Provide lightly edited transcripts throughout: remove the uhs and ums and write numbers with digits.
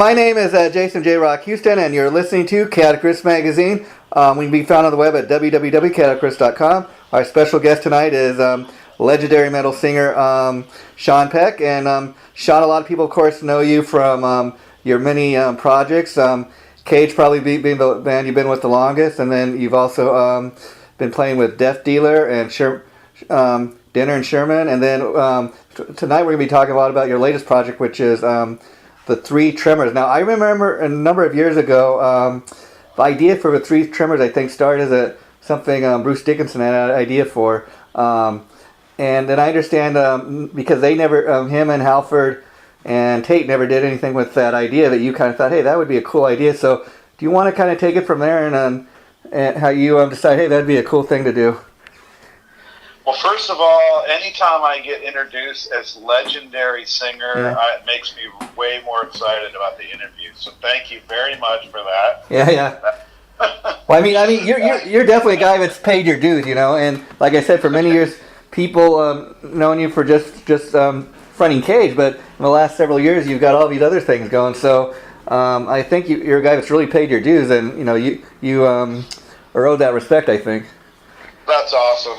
My name is Jason JROCK Houston, and you're listening to Chaotic Risk Magazine. We can be found on the web at www.chaoticrisk.com. Our special guest tonight is legendary metal singer Sean Peck. And Sean, a lot of people, of course, know you from your many projects. Cage probably being the band you've been with the longest, and then you've also been playing with Death Dealer and Dinner and Sherman. And then tonight we're going to be talking a lot about your latest project, which is the Three Tremors. Now, I remember a number of years ago, the idea for the Three Tremors, I think, started as something Bruce Dickinson had an idea for. And then I understand, because they never, him and Halford and Tate never did anything with that idea, that you kind of thought, hey, that would be a cool idea. So do you want to kind of take it from there and how you decide, hey, that'd be a cool thing to do? Well, first of all, anytime I get introduced as legendary singer, it makes me way more excited about the interview. So thank you very much for that. Yeah. Well, I mean, you're definitely a guy that's paid your dues, you know. And like I said, for many years, people known you for just fronting Cage, but in the last several years, you've got all these other things going. So I think you're a guy that's really paid your dues, and you know, you are owed that respect, I think. That's awesome.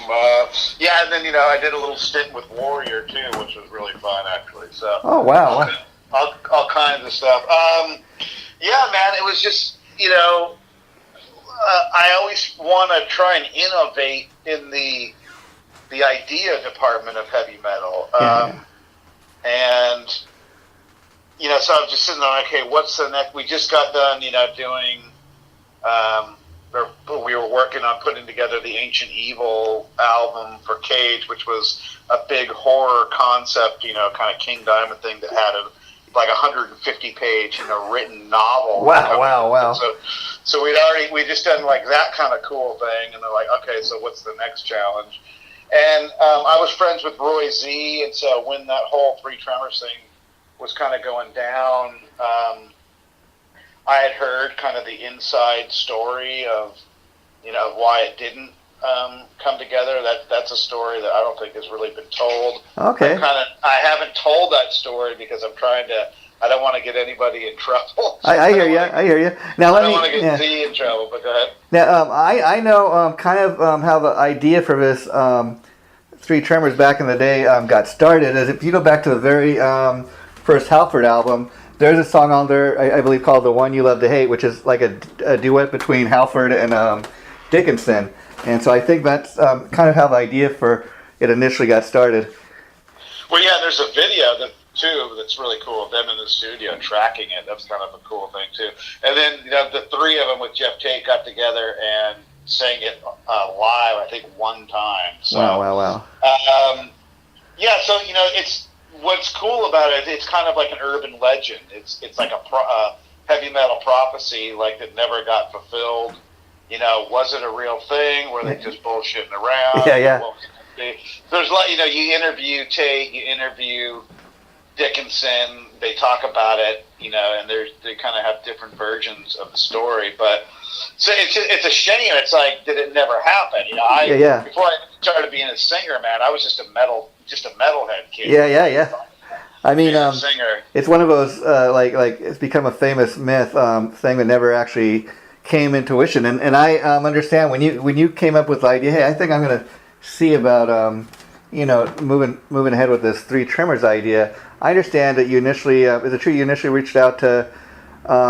Yeah, and then, you know, I did a little stint with Warrior, too, which was really fun, actually. So, oh, wow. All kinds of stuff. Yeah, man, it was just, you know, I always want to try and innovate in the idea department of heavy metal. And, you know, so I'm just sitting there, okay, what's the next? We just got done, you know, doing... we were working on putting together the Ancient Evil album for Cage, which was a big horror concept, you know, kind of King Diamond thing that had like 150-page, you know, written novel. Wow. So we just done like that kind of cool thing, and they're like, okay, so what's the next challenge? And I was friends with Roy Z, and so when that whole Three Tremors thing was kind of going down, I had heard kind of the inside story of, you know, why it didn't come together. That's a story that I don't think has really been told. Okay. I haven't told that story because I don't want to get anybody in trouble. I hear you. Now I don't want to get Z in trouble, but go ahead. Now, I know kind of how the idea for this Three Tremors back in the day got started. Is if you go back to the very first Halford album, there's a song on there, I believe, called The One You Love to Hate, which is like a duet between Halford and Dickinson. And so I think that's kind of how the idea for it initially got started. Well, yeah, there's a video, too, that's really cool. Them in the studio tracking it. That's kind of a cool thing, too. And then, you know, the three of them with Jeff Tate got together and sang it live, I think, one time. So, wow. Yeah, so, you know, what's cool about it, it's kind of like an urban legend. It's like a heavy metal prophecy, like that never got fulfilled. You know, was it a real thing? Were they just bullshitting around? Yeah. There's like, you know, you interview Tate, you interview Dickinson, they talk about it, you know, and they kind of have different versions of the story. But so it's a shame. It's like, did it never happen? You know, before I started being a singer, man, I was just a metalhead kid. Yeah. I mean, singer. It's one of those like it's become a famous myth thing that never actually came into fruition. And I understand when you came up with the idea, hey, I think I'm going to see about you know, moving ahead with this Three Tremors idea. I understand that you initially is it true you initially reached out to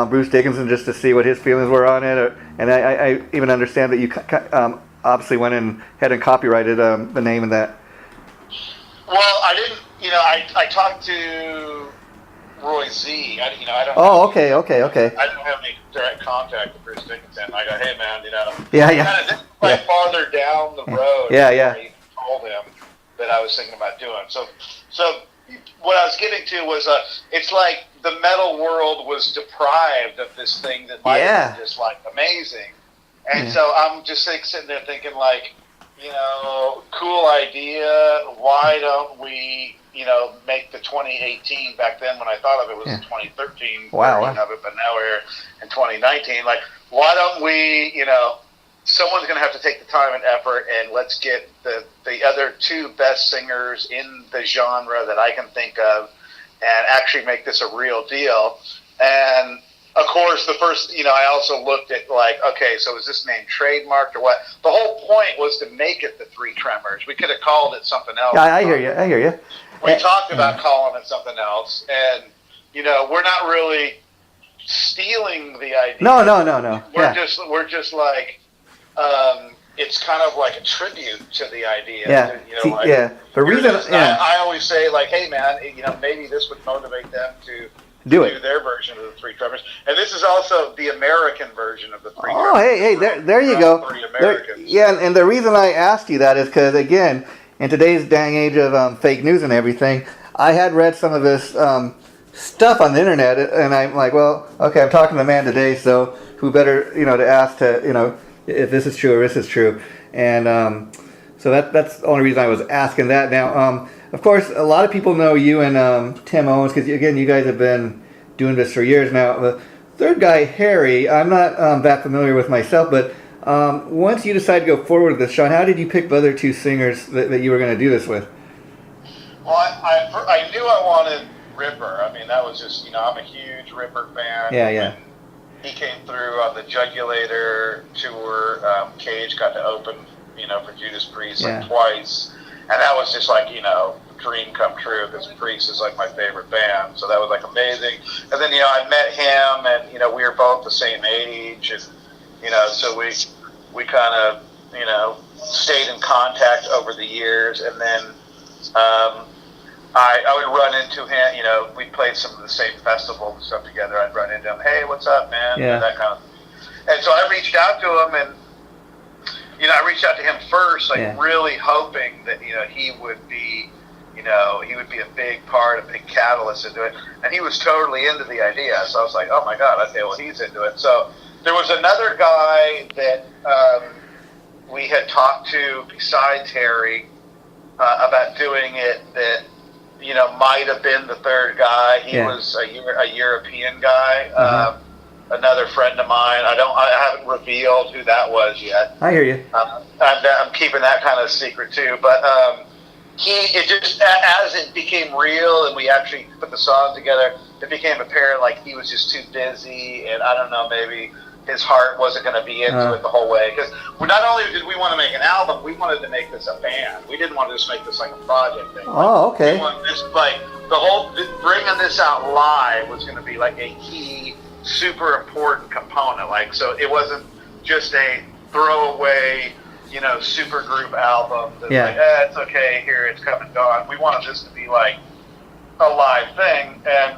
Bruce Dickinson just to see what his feelings were on it, and I even understand that you obviously went in ahead and copyrighted the name and that. Well, I didn't. You know, I talked to Roy Z. I don't. Oh, okay. I don't have any direct contact with Bruce Dickinson. I go, hey man, you know. Yeah. Kind of farther down the road. Yeah. I told him that I was thinking about doing. So what I was getting to was it's like the metal world was deprived of this thing that might have been just like amazing, and so I'm just sitting there thinking like, you know, cool idea. Why don't we, you know, make the 2018 back then when I thought of it was the 2013 version of it, but now we're in 2019. Like, why don't we, you know, someone's going to have to take the time and effort, and let's get the other two best singers in the genre that I can think of and actually make this a real deal. And course, the first, I also looked at like, okay, so is this name trademarked or what? The whole point was to make it the Three Tremors. We could have called it something else. Yeah, I hear you. We talked about calling it something else, and we're not really stealing the idea. No. We're just like, it's kind of like a tribute to the idea. Yeah. The reason I always say, like, hey man, maybe this would motivate them to do their version of the Three Tremors, and this is also the American version of the Three Tremors. Oh, hey, there you go. And the reason I asked you that is because, again, in today's day and age of fake news and everything, I had read some of this stuff on the internet, and I'm like, well, okay, I'm talking to the man today, so who better, to ask to, if this is true or this is true, and so that's the only reason I was asking that. Now, of course, a lot of people know you and Tim Owens because, again, you guys have been doing this for years now. The third guy, Harry, I'm not that familiar with myself, but once you decided to go forward with this, Sean, how did you pick the other two singers that you were going to do this with? Well, I knew I wanted Ripper. I mean, that was just, I'm a huge Ripper fan. Yeah. He came through on the Jugulator tour. Cage got to open, for Judas Priest twice. And that was just like, dream come true because Priest is like my favorite band. So that was like amazing. And then, I met him and, we were both the same age. And, so we kind of, stayed in contact over the years. And then I would run into him, we played some of the same festivals and stuff together. I'd run into him, hey, what's up, man? Yeah. And that kind of. And so I reached out to him and, I reached out to him first, really hoping that, he would be, he would be a big part, a big catalyst into it. And he was totally into the idea. So I was like, oh my God, okay, well, he's into it. So there was another guy that we had talked to besides Harry about doing it that, might have been the third guy. He was a European guy. Another friend of mine. I haven't revealed who that was yet. I hear you. I'm keeping that kind of secret too. But it just, as it became real and we actually put the song together, it became apparent like he was just too busy, and I don't know, maybe his heart wasn't going to be into it the whole way. Because not only did we want to make an album, we wanted to make this a band. We didn't want to just make this like a project thing. Oh, okay. We wanted this, the whole bringing this out live was going to be like a key, super important component. So it wasn't just a throwaway, super group album that's it's okay, here, it's come and gone. We wanted this to be like a live thing. And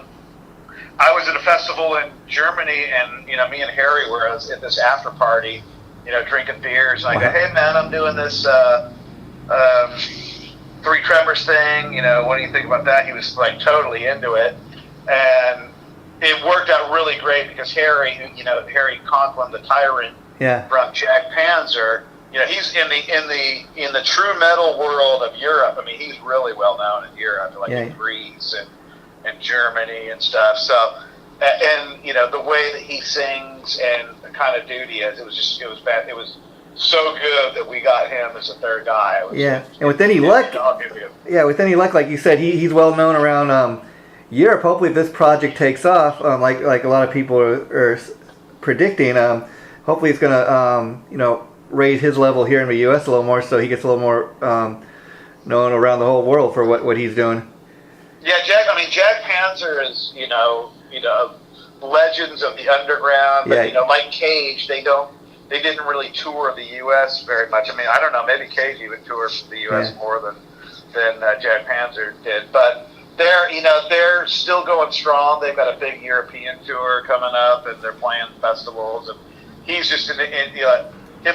I was at a festival in Germany, and me and Harry were at this after party, drinking beers, and I go, hey man, I'm doing this Three Tremors thing, what do you think about that? He was like totally into it, and it worked out really great because Harry, Harry Conklin, the Tyrant from Jack Panzer, he's in the true metal world of Europe. I mean, he's really well known in Europe, like in Greece and Germany and stuff. So, and the way that he sings and the kind of dude he is, it was bad. It was so good that we got him as a third guy. And with any luck, like you said, he's well known around Europe. Hopefully, if this project takes off, like a lot of people are predicting, hopefully it's gonna raise his level here in the U.S. a little more, so he gets a little more known around the whole world for what he's doing. Yeah, Jack Panzer is legends of the underground, but like Cage, they didn't really tour the U.S. very much. I mean, I don't know, maybe Cage even toured the U.S. more than Jack Panzer did, but they're still going strong. They've got a big European tour coming up, and they're playing festivals. And he's just him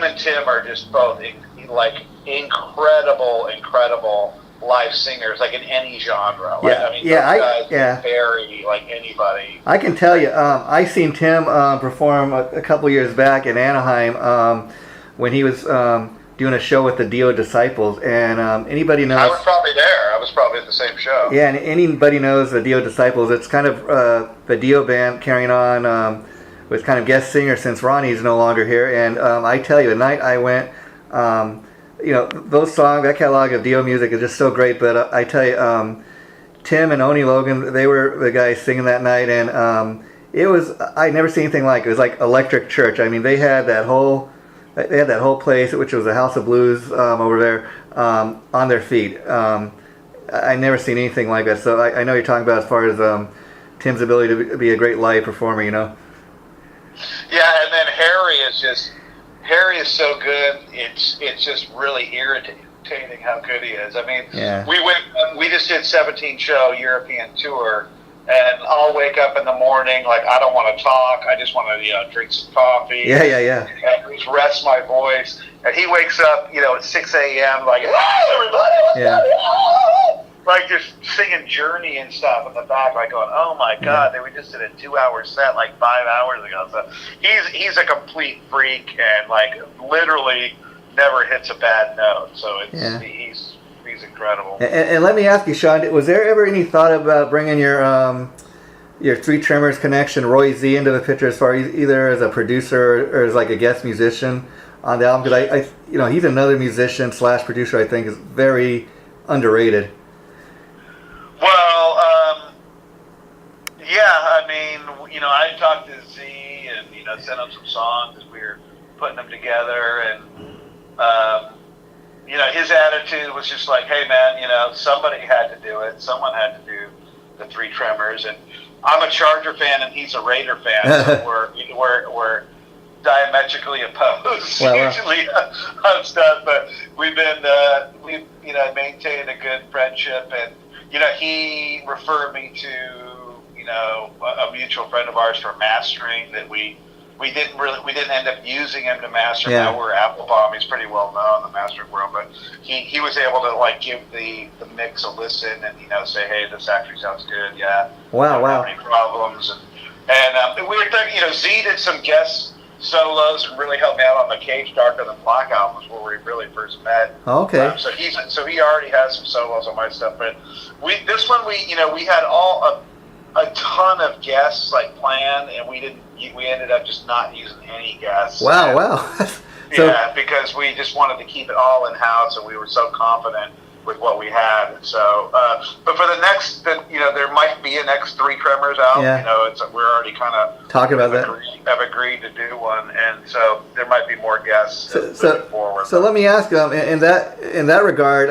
and Tim are just both like incredible live singers, like in any genre. Guys vary like anybody. I can tell you, I seen Tim perform a couple years back in Anaheim when he was doing a show with the Dio Disciples, and anybody knows. I was probably there. I was probably at the same show. Yeah, and anybody knows the Dio Disciples. It's kind of the Dio band carrying on with kind of guest singer since Ronnie's no longer here. And I tell you, the night I went, those songs, that catalog of Dio music is just so great. But I tell you, Tim and Oni Logan, they were the guys singing that night, and I never seen anything like it. It was like Electric Church. I mean, they had that whole place, which was a House of Blues over there, on their feet. I never seen anything like that. So I know you're talking about as far as Tim's ability to be a great live performer, you know. Yeah, and then Harry is so good. It's just really irritating how good he is. I mean, we just did 17-show European tour. And I'll wake up in the morning like I don't want to talk. I just want to drink some coffee. Yeah. And just rest my voice. And he wakes up at 6 a.m. like, hey everybody, like just singing Journey and stuff in the back, like going, oh my God, we just did a 2-hour set like 5 hours ago. So he's a complete freak and like literally never hits a bad note. So he's incredible. And let me ask you, Sean, was there ever any thought about bringing your Three Tremors connection, Roy Z, into the picture as far as either as a producer or as like a guest musician on the album? Because he's another musician / producer I think is very underrated. Well, I mean, I talked to Z and sent him some songs as we were putting them together and. His attitude was just like, hey man, somebody had to do it. Someone had to do the Three Tremors, and I'm a Charger fan and he's a Raider fan, so we're diametrically opposed usually on stuff. But we've maintained a good friendship, and he referred me to a mutual friend of ours for mastering that we didn't end up using him to master. Now we're Applebaum. He's pretty well known in the mastering world, but he was able to like give the mix a listen and say, hey, this actually sounds good. Yeah. Wow. Don't have any problems and we were thinking, Z did some guest solos and really helped me out on the Cage Darker Than Black albums where we really first met. Okay. So he already has some solos on my stuff, but we had a ton of guests like planned, and we ended up just not using any guests. Wow. Because we just wanted to keep it all in house, and we were so confident with what we had. So, but for the next, there might be a next Three Tremors out. We're already kind of talking about that. Have agreed to do one, and so there might be more guests moving forward. So let me ask, in that regard,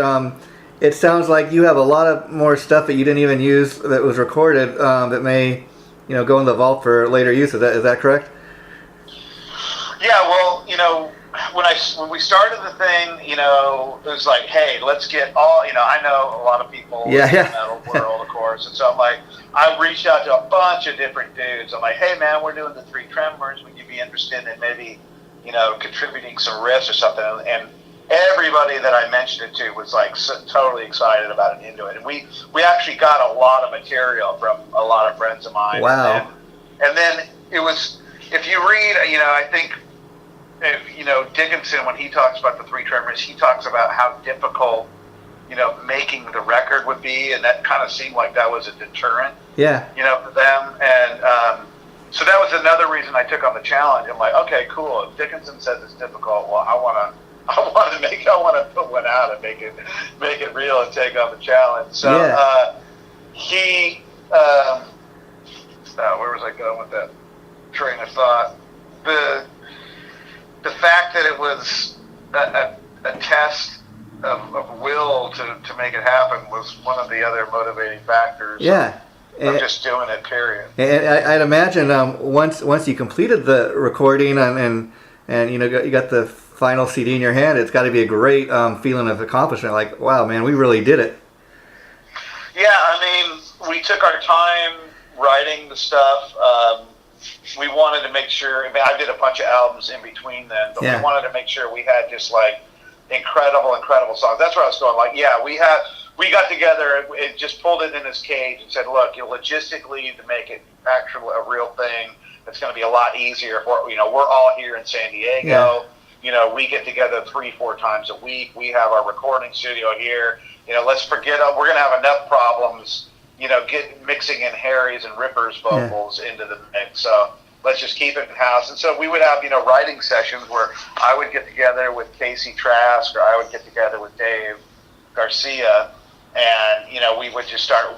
it sounds like you have a lot of more stuff that you didn't even use that was recorded that may, go in the vault for later use. Is that correct? Yeah. Well, when we started the thing, it was like, hey, let's get all. I know a lot of people in the metal world, of course, and so I'm like, I reached out to a bunch of different dudes. I'm like, hey man, we're doing the Three Tremors. Would you be interested in maybe, contributing some riffs or something? And everybody that I mentioned it to was like totally excited about it, into it. And we actually got a lot of material from a lot of friends of mine. Wow. And then it was, if you read, I think, Dickinson, when he talks about the Three Tremors, he talks about how difficult, making the record would be. And that kind of seemed like that was a deterrent, for them. And so that was another reason I took on the challenge. I'm like, okay, cool. If Dickinson says it's difficult, well, I want to put one out and make it real and take on the challenge. So where was I going with that train of thought? The fact that it was a test of will to make it happen was one of the other motivating factors. Of just doing it. Period. And I'd imagine once you completed the recording and you got the final CD in your hand, it's got to be a great feeling of accomplishment. Like, wow, man, we really did it. Yeah, we took our time writing the stuff. We wanted to make sure. I did a bunch of albums in between then, but we wanted to make sure we had just like incredible songs. That's where I was going. Like, we got together and just pulled it in his cage and said, look, logistically, to make it actually a real thing, it's going to be a lot easier. We're all here in San Diego. We get together 3-4 times a week. We have our recording studio here. Let's forget. We're going to have enough problems. Mixing in Harry's and Ripper's vocals into the mix. So let's just keep it in house. And so we would have writing sessions where I would get together with Casey Trask or I would get together with Dave Garcia, and we would just start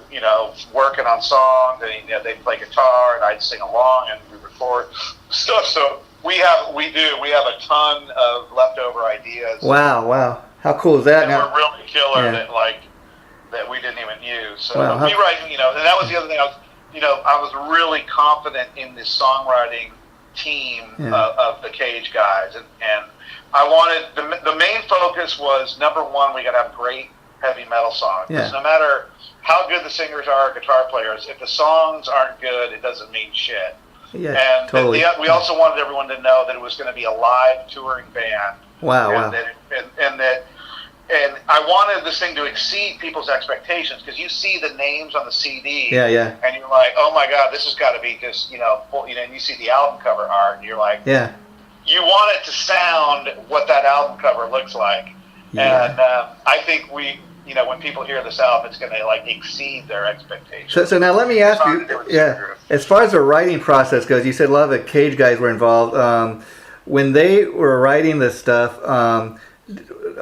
working on songs, and they'd play guitar, and I'd sing along, and we record stuff. So we have a ton of leftover ideas. Wow, how cool is that? And we're really killer that we didn't even use. So we write, and that was the other thing. I was really confident in the songwriting team of the Cage guys, and I wanted the main focus was, number one, we got to have great heavy metal songs. Because no matter how good the singers are, guitar players, if the songs aren't good, it doesn't mean shit. Yeah, and totally. We also wanted everyone to know that it was going to be a live touring band. Wow. And I wanted this thing to exceed people's expectations, because you see the names on the CD, and you're like, oh my God, this has got to be just, and you see the album cover art, and you're like, you want it to sound what that album cover looks like. And I think when people hear this album, it's going to exceed their expectations. So now let me ask you, as far as the writing process goes, you said a lot of the Cage guys were involved. When they were writing this stuff,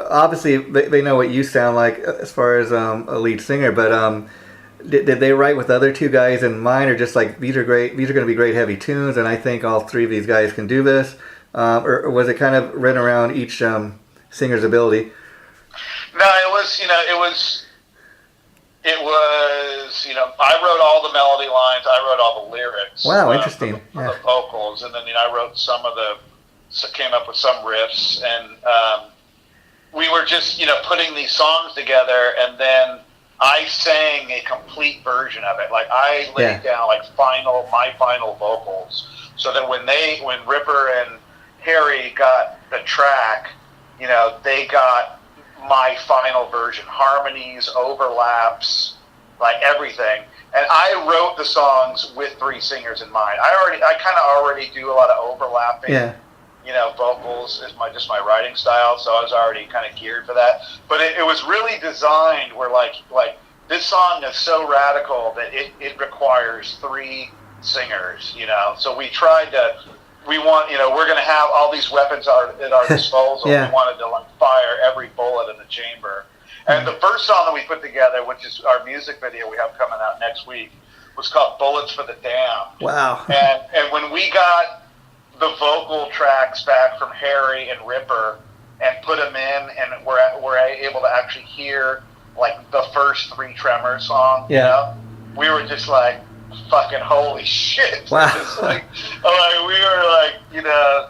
obviously they know what you sound like as far as a lead singer, but did they write with other two guys in mind, or just like, these are going to be great heavy tunes, and I think all three of these guys can do this, or was it kind of written around each singer's ability? No, it was I wrote all the melody lines, I wrote all the lyrics. Wow, interesting. For the vocals, and then I wrote came up with some riffs, and we were just putting these songs together, and then I sang a complete version of it. Like, I laid down my final vocals, so that when Ripper and Harry got the track, they got my final version, harmonies, overlaps, everything. And I wrote the songs with three singers in mind. I kind of already do a lot of overlapping, vocals is just my writing style, so I was already kind of geared for that. But it was really designed where like this song is so radical that it requires three singers, So we tried to. We want, we're going to have all these weapons at our disposal. We wanted to fire every bullet in the chamber. And the first song that we put together, which is our music video we have coming out next week, was called "Bullets for the Damned." Wow. And when we got the vocal tracks back from Harry and Ripper and put them in, and we're able to actually hear the first three Tremors songs, we were just like, fucking holy shit. Wow. We were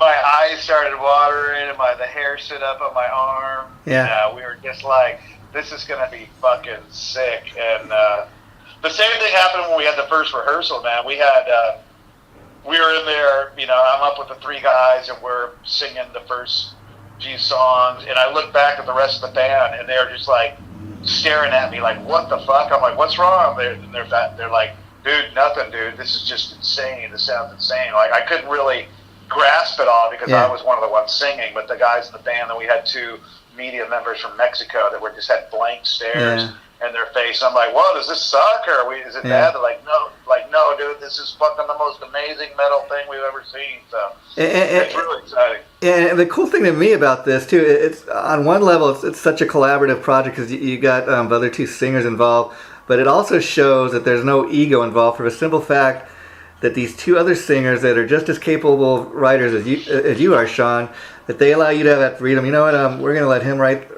my eyes started watering, and the hair stood up on my arm. We were just like, this is going to be fucking sick. And the same thing happened when we had the first rehearsal, man. We were in there, I'm up with the three guys, and we're singing the first few songs, and I look back at the rest of the band, and they're just staring at me like, what the fuck? I'm like, what's wrong? They're like, dude, nothing, dude. This is just insane. This sounds insane. I couldn't really grasp it all, because I was one of the ones singing, but the guys in the band, then we had two media members from Mexico that just had blank stares in their face. I'm like, whoa, does this suck, or is it bad? They're like, no, dude, this is fucking the most amazing metal thing we've ever seen. So it's really exciting. And the cool thing to me about this too, it's on one level, it's such a collaborative project, because you got the other two singers involved, but it also shows that there's no ego involved, for the simple fact that these two other singers that are just as capable writers as you are, Sean, that they allow you to have that freedom. You know what? We're going to let him write,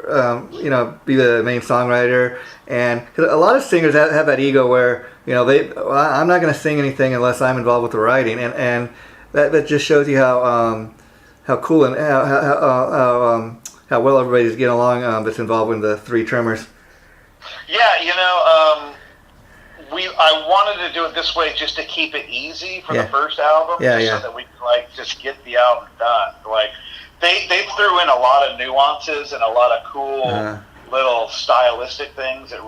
be the main songwriter. And cause a lot of singers have that ego where, I'm not going to sing anything unless I'm involved with the writing, and that just shows you how cool and how well everybody's getting along that's involved with the three Tremors. Yeah, I wanted to do it this way just to keep it easy for the first album, so that we could just get the album done. They threw in a lot of nuances and a lot of cool little stylistic things that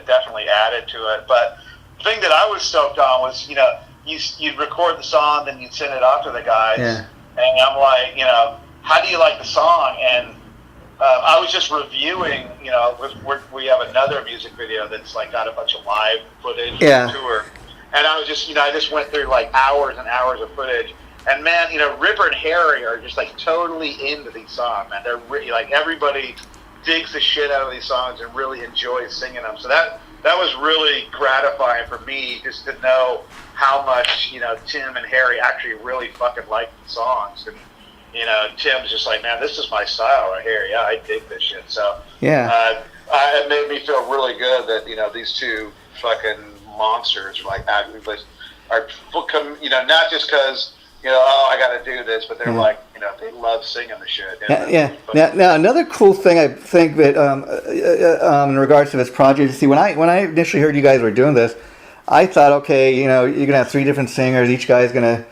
definitely added to it. But the thing that I was stoked on was, you'd record the song, then you'd send it off to the guys, and I'm like, how do you like the song? And I was just reviewing, we have another music video that's got a bunch of live footage from the tour, and I was just, I just went through hours and hours of footage, and man, Ripper and Harry are just totally into these songs, man. They're really everybody digs the shit out of these songs and really enjoys singing them. So that was really gratifying for me, just to know how much, you know, Tim and Harry actually really fucking like the songs. And, you know, Tim's just like, man, this is my style right here. Yeah, I dig this shit. So it made me feel really good that, you know, these two fucking monsters like are, you know, not just because, you know, oh, I got to do this, but they're like, you know, they love singing the shit. Now, another cool thing I think that in regards to this project, see, when I initially heard you guys were doing this, I thought, okay, you know, you're gonna have 3 different singers. Each guy's gonna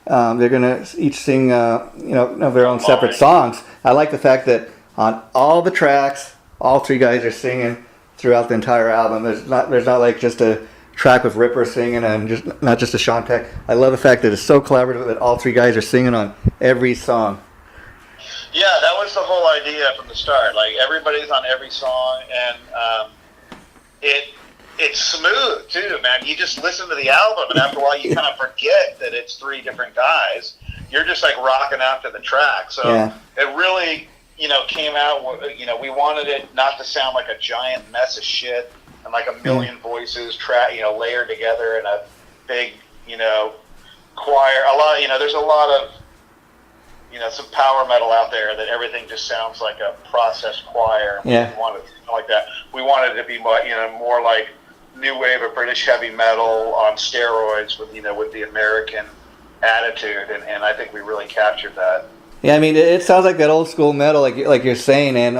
they're gonna each sing you know, their own separate songs. I like the fact that on all the tracks, all 3 guys are singing throughout the entire album. There's not like just a track with Ripper singing and not just a Sean Peck. I love the fact that it's so collaborative that all 3 guys are singing on every song. Yeah, that was the whole idea from the start. Like, everybody's on every song, and it's smooth too, man. You just listen to the album, and after a while, you kind of forget that it's 3 different guys. You're just like rocking out to the track. So it really, you know, came out. You know, we wanted it not to sound like a giant mess of shit and like a million voices you know, layered together in a big, you know, choir. You know, there's a lot of, you know, some power metal out there that everything just sounds like a processed choir. We wanted it like that. We wanted it to be more, you know, more like new wave of British heavy metal on steroids with, you know, with the American attitude, and I think we really captured that. Yeah, I mean, it sounds like that old school metal, like you're saying, and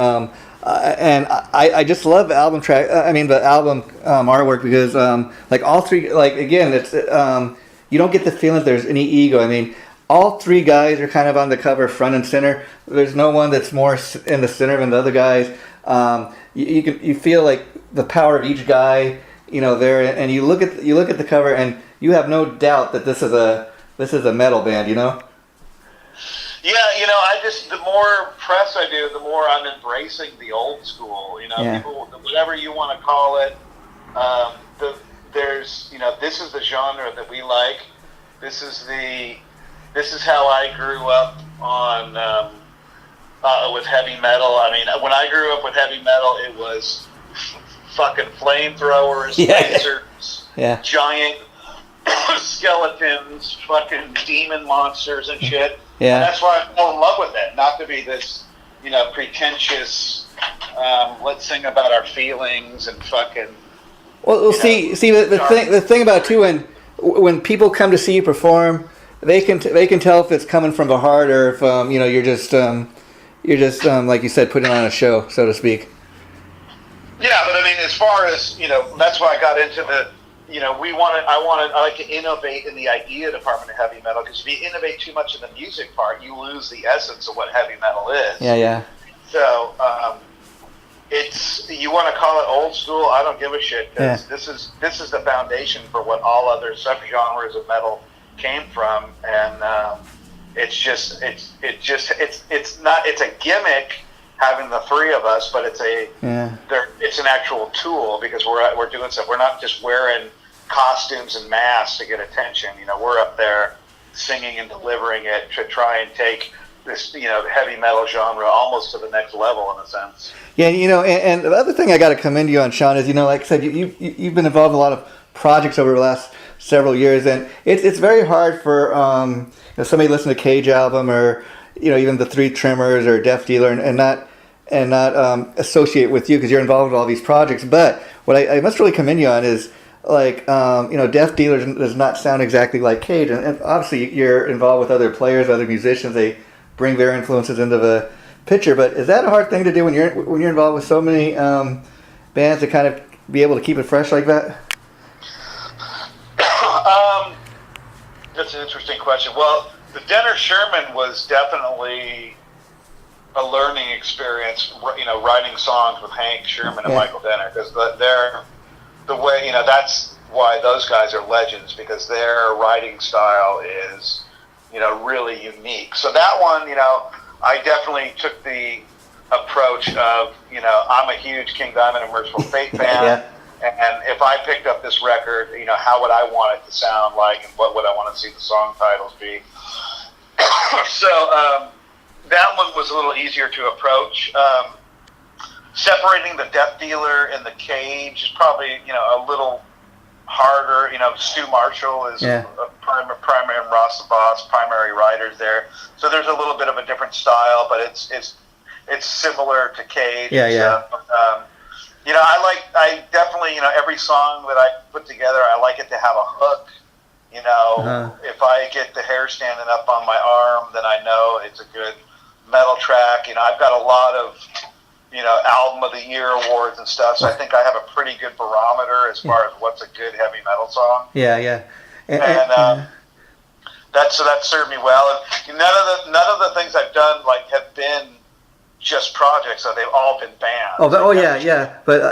I just love the album track. I mean, the album artwork, because like all 3, like again, it's you don't get the feeling that there's any ego. I mean, all 3 guys are kind of on the cover, front and center. There's no one that's more in the center than the other guys. You feel like the power of each guy, you know, there, and you look at the cover, and you have no doubt that this is a metal band, you know. Yeah, you know, the more press I do, the more I'm embracing the old school. You know, people, whatever you want to call it. There's, you know, this is the genre that we like. This is how I grew up on with heavy metal. I mean, when I grew up with heavy metal, it was fucking flamethrowers, lasers, giant skeletons, fucking demon monsters and shit. Yeah. And that's why I fell in love with it. Not to be this, you know, pretentious, let's sing about our feelings and fucking. Well, see, the thing about it too, when people come to see you perform, they can tell if it's coming from the heart or if you know, you're just like you said, putting on a show, so to speak. Yeah, but I mean, as far as, you know, that's why I got into the, you know, I like to innovate in the idea department of heavy metal, because if you innovate too much in the music part, you lose the essence of what heavy metal is. Yeah. So, you want to call it old school, I don't give a shit, because this is the foundation for what all other subgenres of metal came from, and it's a gimmick having the 3 of us, but it's an actual tool, because we're doing stuff. We're not just wearing costumes and masks to get attention. You know, we're up there singing and delivering it to try and take this, you know, heavy metal genre almost to the next level, in a sense. Yeah, you know, and the other thing I got to commend you on, Sean, is, you know, like I said, you've been involved in a lot of projects over the last several years, and it's very hard for you know, somebody to listen to Cage album, or, you know, even the 3 Tremors or Death Dealer, and not associate with you, because you're involved in all these projects. But what I must really commend you on is, like, you know, Death Dealer does not sound exactly like Cage, and obviously you're involved with other players, other musicians. They bring their influences into the picture. But is that a hard thing to do when you're involved with so many bands, to kind of be able to keep it fresh like that? That's an interesting question. Well, the Denner Sherman was definitely a learning experience, you know, writing songs with Hank Sherman and Michael Denner, because they're the way, you know, that's why those guys are legends, because their writing style is, you know, really unique. So that one, you know, I definitely took the approach of, you know, I'm a huge King Diamond and Merciful Fate fan, and if I picked up this record, you know, how would I want it to sound like, and what would I want to see the song titles be? So that one was a little easier to approach. separating the Death Dealer and the Cage is probably, a little harder. Stu Marshall is a primary, and Ross the Boss, primary writers there. So there's a little bit of a different style, but it's similar to Cage. Yeah. I definitely, every song that I put together, I like it to have a hook. If I get the hair standing up on my arm, then I know it's a good metal track. I've got a lot of, album of the year awards and stuff, so I think I have a pretty good barometer as far as what's a good heavy metal song. Yeah. And that served me well. And none of the things I've done have been just projects, so they've all been bands. But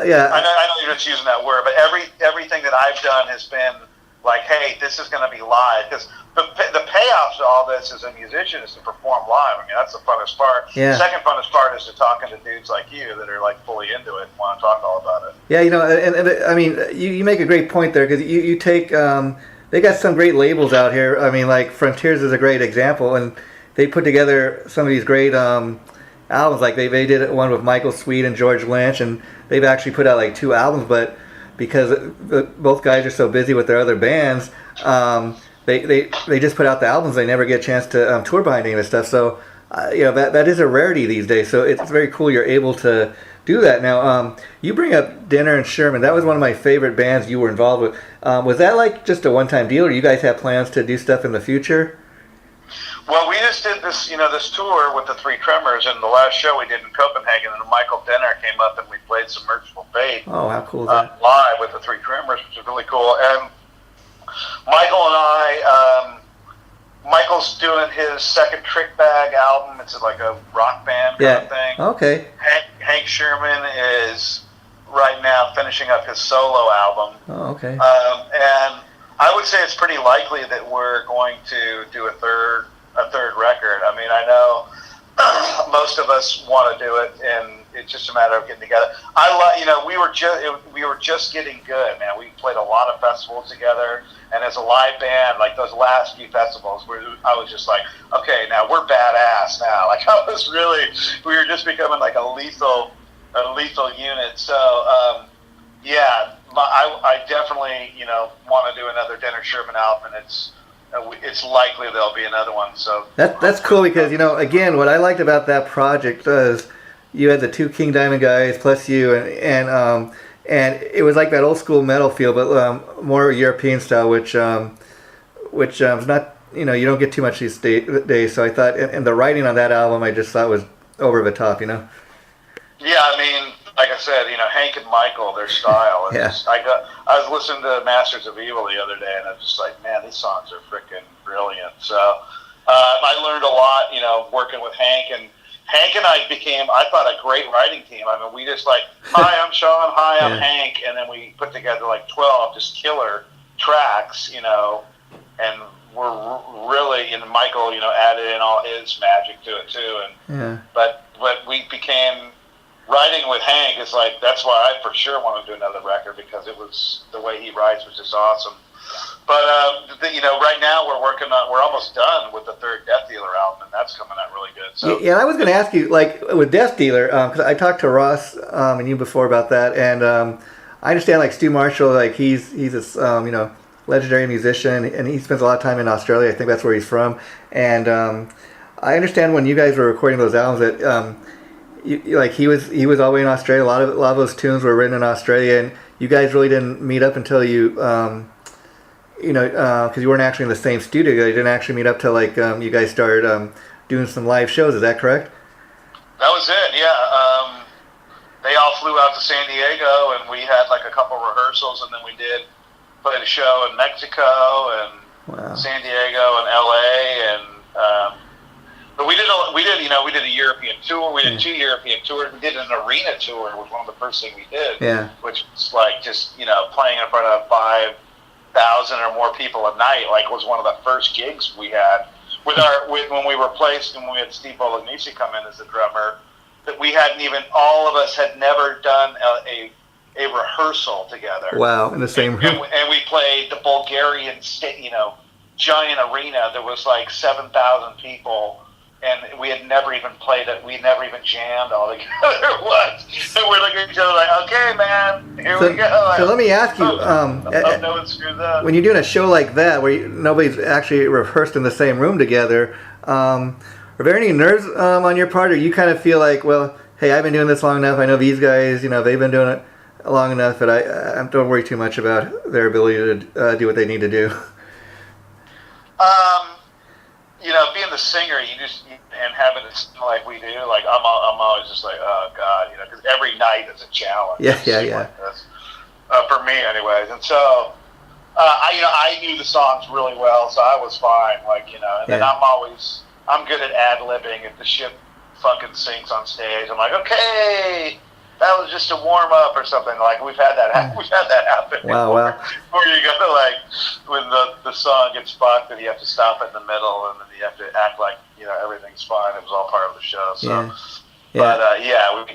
yeah. I know you're just using that word, but everything that I've done has been like, hey, this is going to be live. Because the payoff to all this as a musician is to perform live. I mean, that's the funnest part. Yeah. The second funnest part is to talking to dudes like you that are fully into it and want to talk all about it. Yeah, and I mean, you make a great point there, because you take, they got some great labels out here. I mean, Frontiers is a great example, and they put together some of these great albums. Like they did one with Michael Sweet and George Lynch, and they've actually put out 2 albums, but because both guys are so busy with their other bands, they just put out the albums. They never get a chance to tour behind any of this stuff. So, that is a rarity these days. So it's very cool you're able to do that. Now, you bring up Dinner and Sherman. That was one of my favorite bands you were involved with. Was that just a one-time deal, or you guys have plans to do stuff in the future? Well, we just did this, this tour with the Three Tremors, and the last show we did in Copenhagen, and Michael Denner came up and we played some Merciful Fate. Oh, how cool is that? Live with the Three Tremors, which is really cool. And Michael and I, Michael's doing his second Trick Bag album. It's like a rock band kind of thing. Okay. Hank Sherman is right now finishing up his solo album. Oh, okay. And I would say it's pretty likely that we're going to do a third record. I mean, I know most of us want to do it, and it's just a matter of getting together. We were just getting good, man. We played a lot of festivals together, and as a live band, those last few festivals, I was just like, okay, now we're badass now. We were just becoming a lethal unit. So, I definitely, want to do another Denner Sherman album, and it's likely there'll be another one. So that's cool, because again, what I liked about that project was you had the 2 King Diamond guys plus you, and it was like that old school metal feel, but more European style, which is not, you don't get too much these days. So I thought, and the writing on that album, I just thought was over the top. Yeah, I mean, like I said, Hank and Michael, their style. I was listening to Masters of Evil the other day, and I was just like, man, these songs are freaking brilliant. So I learned a lot, working with Hank, and I became, I thought, a great writing team. I mean, we just hi, I'm Sean, hi, I'm Hank, and then we put together 12 just killer tracks, and we're really, and Michael, added in all his magic to it too, but we became. Writing with Hank is that's why I for sure want to do another record, because it was, the way he writes was just awesome. But right now we're almost done with the third Death Dealer album, and that's coming out really good. So I was going to ask you, with Death Dealer, because I talked to Ross and you before about that, and I understand Stu Marshall, he's this legendary musician, and he spends a lot of time in Australia. I think that's where he's from, and I understand when you guys were recording those albums that. He was all the way in Australia. A lot of those tunes were written in Australia, and you guys really didn't meet up until you because you weren't actually in the same studio. You didn't actually meet up till you guys started doing some live shows. Is that correct? That was it. Yeah. They all flew out to San Diego, and we had a couple rehearsals, and then we played a show in Mexico and San Diego and LA, and. But we did a European tour. We did 2 European tours. We did an arena tour, was one of the first things we did. Yeah. Which was just playing in front of 5,000 or more people a night. Was one of the first gigs we had when we replaced, and when we had Steve Bolognese come in as the drummer. That all of us had never done a rehearsal together. Wow, in the same room. And we played the Bulgarian giant arena. There was 7,000 people. and we had never even played it. We never even jammed all together once. And we're looking at each other like, okay, man, here we go. So let me ask you, no one screws up. When you're doing a show like that, where nobody's actually rehearsed in the same room together, are there any nerves on your part, or you kind of feel like, well, hey, I've been doing this long enough. I know these guys, they've been doing it long enough that I don't worry too much about their ability to do what they need to do. Being the singer, and having it like we do, like I'm always just like, oh God, because every night is a challenge. Yeah. Like this, for me, anyways. And so, I knew the songs really well, so I was fine. And then I'm good at ad-libbing. If the ship fucking sinks on stage, I'm like, okay, that was just a warm up or something. Like we've had that happen. Wow. Where you gotta when the song gets fucked and you have to stop in the middle and then you have to act like everything's fine. It was all part of the show. So, but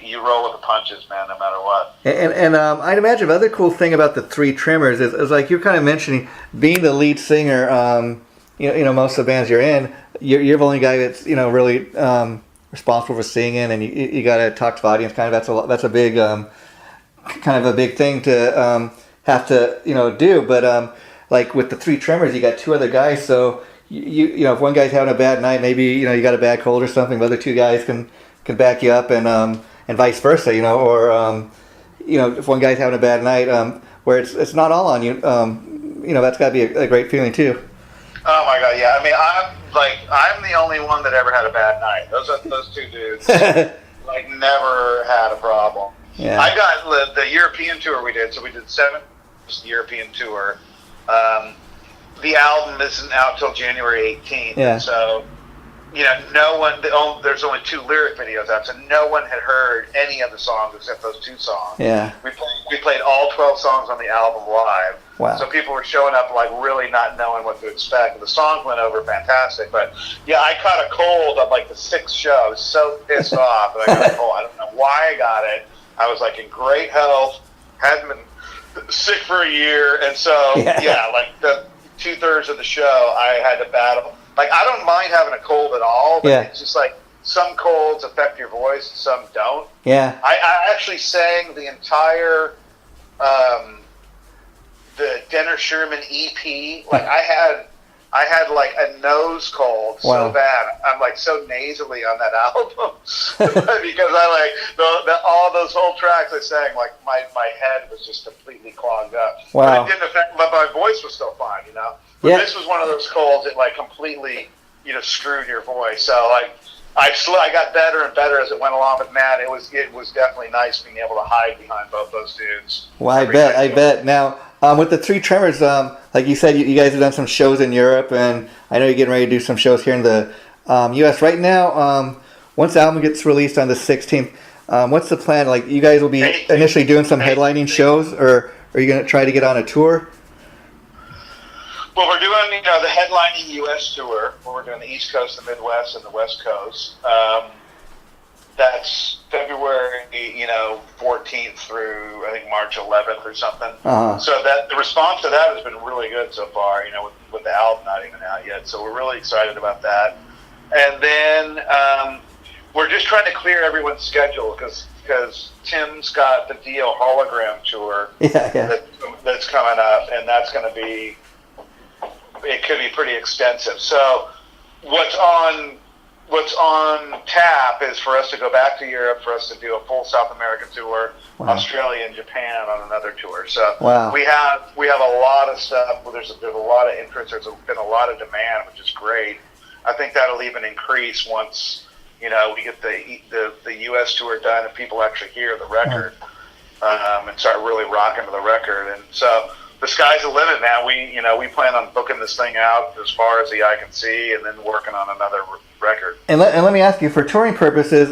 you roll with the punches, man, no matter what. And I'd imagine the other cool thing about the Three Tremors is like you're kind of mentioning being the lead singer. Most of the bands you're in, you're the only guy that's really. Responsible for singing, and you got to talk to the audience. Kind of that's a big kind of a big thing to have to do. But like with the Three Tremors, you got two other guys. So you if one guy's having a bad night, maybe you got a bad cold or something. The other two guys can back you up, and vice versa. Or if one guy's having a bad night, where it's not all on you. That's got to be a great feeling too. Oh my God, yeah. I mean, I'm the only one that ever had a bad night. Those two dudes never had a problem. Yeah. I got the European tour we did. So we did 7 European tour. The album isn't out till January 18th. Yeah. So no one. There's only 2 lyric videos out, so no one had heard any of the songs except those 2 songs. Yeah. We played all 12 songs on the album live. Wow. So people were showing up really not knowing what to expect. The songs went over fantastic, but yeah, I caught a cold on the 6th show. I was so pissed off that I got a cold. I don't know why I got it. I was in great health, hadn't been sick for a year, and so the 2/3 of the show I had to battle. I don't mind having a cold at all, but it's just some colds affect your voice, some don't. Yeah. I actually sang the entire the Denner Sherman EP. I had a nose cold so bad. I'm so nasally on that album because I all those whole tracks I sang my head was just completely clogged up. Wow. But it didn't affect, but my voice was still fine, But this was one of those colds that completely screwed your voice. So I got better and better as it went along, but man, it was definitely nice being able to hide behind both those dudes. Well, I bet. Now, with the Three Tremors, like you said, you guys have done some shows in Europe, and I know you're getting ready to do some shows here in the U.S. right now. Once the album gets released on the 16th, what's the plan? You guys will be initially doing some headlining shows, or are you going to try to get on a tour? Well, we're doing the headlining U.S. tour, where we're doing the East Coast, the Midwest, and the West Coast. That's February 14th through I think March 11th or something. Uh-huh. So that the response to that has been really good so far. With the album not even out yet, so we're really excited about that. And then we're just trying to clear everyone's schedule because Tim's got the Dio hologram tour that's coming up, and that's going to be. It could be pretty extensive. So what's on tap is for us to go back to Europe, for us to do a full South American tour, Australia and Japan on another tour. So we have a lot of stuff. There's a lot of interest. There's been a lot of demand, which is great. I think that'll even increase once we get the U.S. tour done and people actually hear the record and start really rocking to the record. And so. The sky's the limit, man. We plan on booking this thing out as far as the eye can see, and then working on another record. And let me ask you, for touring purposes,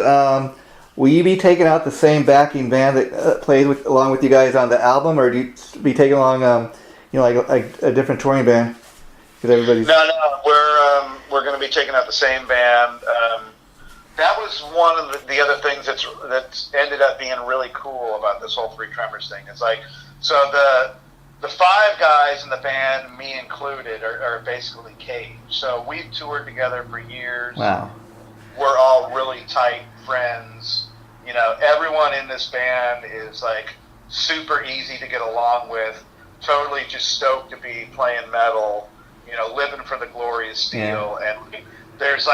will you be taking out the same backing band that played along with you guys on the album, or do you be taking along, a different touring band? No, we're going to be taking out the same band. That was one of the other things that's ended up being really cool about this whole Three Tremors thing. It's the 5 guys in the band, me included, are basically caged. So we've toured together for years. Wow. we're all really tight friends. You know, everyone in this band is like super easy to get along with. Totally just stoked to be playing metal. You know, living for the glorious steel. And there's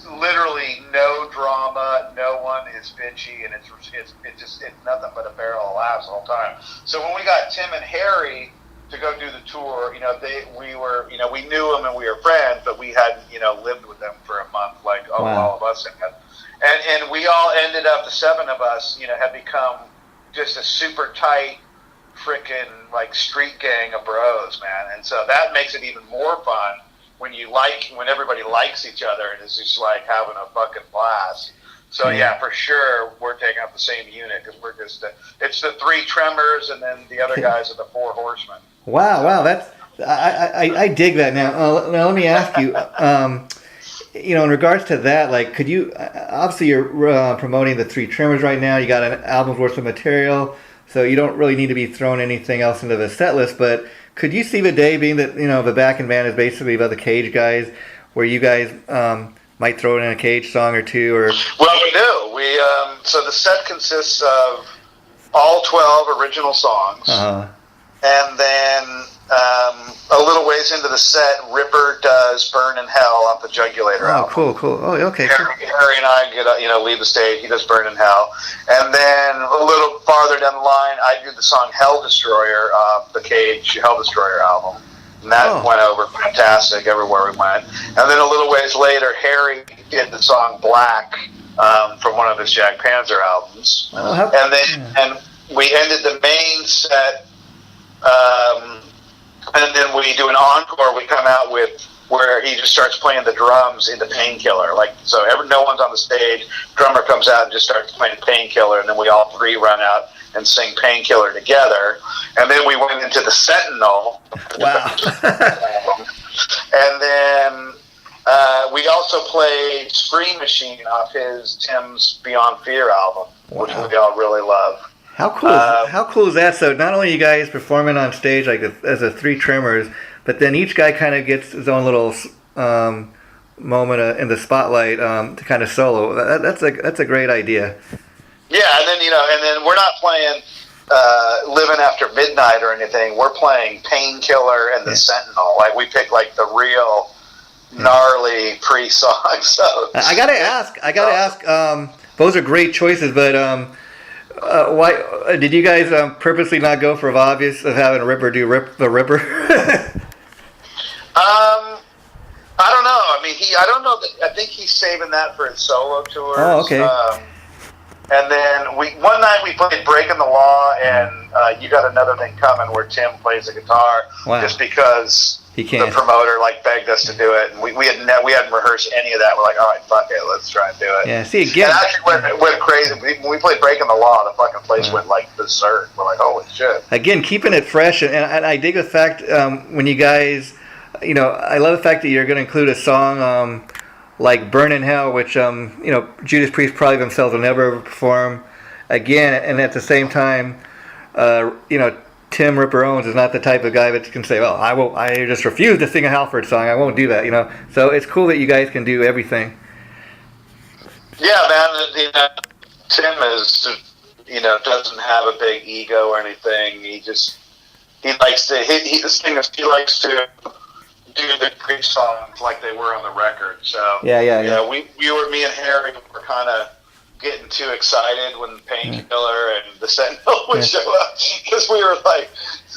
literally no drama. No one is bitchy, and it's nothing but a barrel of laughs the whole time. So when we got Tim and Harry to go do the tour, you know, we knew them and we were friends, but we hadn't, you know, lived with them for a month like all of us had. And we all ended up, the 7 of us, you know, had become just a super tight freaking like street gang of bros, man. And so that makes it even more fun when everybody likes each other and is just like having a fucking blast. So yeah, for sure, we're taking up the same unit because we're just it's the 3 Tremors, and then the other guys are the 4 Horsemen. Wow, that's I dig that. Now let me ask you, you know, in regards to that, like, could you obviously you're promoting the 3 Tremors right now. You got an album's worth of material, so you don't really need to be throwing anything else into the set list. But could you see the day being that, you know, the backing band is basically about the Cage guys, where you guys might throw in a Cage song or two, or? Well, we do. So the set consists of all 12 original songs, and then a little ways into the set, Ripper does "Burn in Hell" on the Jugulator album. Cool. Oh, okay. Harry and I leave the stage. He does "Burn in Hell," and then a little farther down the line, I do the song "Hell Destroyer" off the Cage Hell Destroyer album. And that went over fantastic everywhere we went. And then a little ways later, Harry did the song "Black" from one of his Jack Panzer albums. And we ended the main set, and then we do an encore. We come out with where he just starts playing the drums into Painkiller. Like, so no one's on the stage. Drummer comes out and just starts playing Painkiller, and then we all 3 run out and sing Painkiller together. And then we went into the Sentinel. Wow. And then we also played Scream Machine off Tim's Beyond Fear album, which we all really love. How cool is that? So not only you guys performing on stage like as a 3 Tremors, but then each guy kind of gets his own little moment in the spotlight to kind of solo. That's a great idea. Yeah, and then we're not playing Living After Midnight or anything. We're playing Painkiller and the Sentinel. Like, we pick like the real gnarly pre-songs. So I gotta ask. Those are great choices, but why did you guys purposely not go for the obvious of having Ripper do the Ripper? I don't know. I mean, I don't know. I think he's saving that for his solo tours. Oh, okay. And then one night we played "Breaking the Law" and "You Got Another Thing Coming," where Tim plays the guitar, just because the promoter begged us to do it, and we hadn't rehearsed any of that. We're like, all right, fuck it, let's try and do it. Yeah, see again. And actually went crazy. When we played "Breaking the Law," the fucking place went like berserk. We're like, holy shit. Again, keeping it fresh, and I dig the fact when you guys, you know, I love the fact that you're going to include a song like "Burn in Hell," which you know, Judas Priest probably themselves will never perform again, and at the same time, you know, Tim Ripper Owens is not the type of guy that can say, "Well, I just refuse to sing a Halford song. I won't do that." You know, so it's cool that you guys can do everything. Yeah, man. You know, Tim is, you know, doesn't have a big ego or anything. He likes to. He likes to do the great songs like they were on the record. So yeah. Me and Harry were kind of getting too excited when Painkiller and the Sentinel would show up, because we were like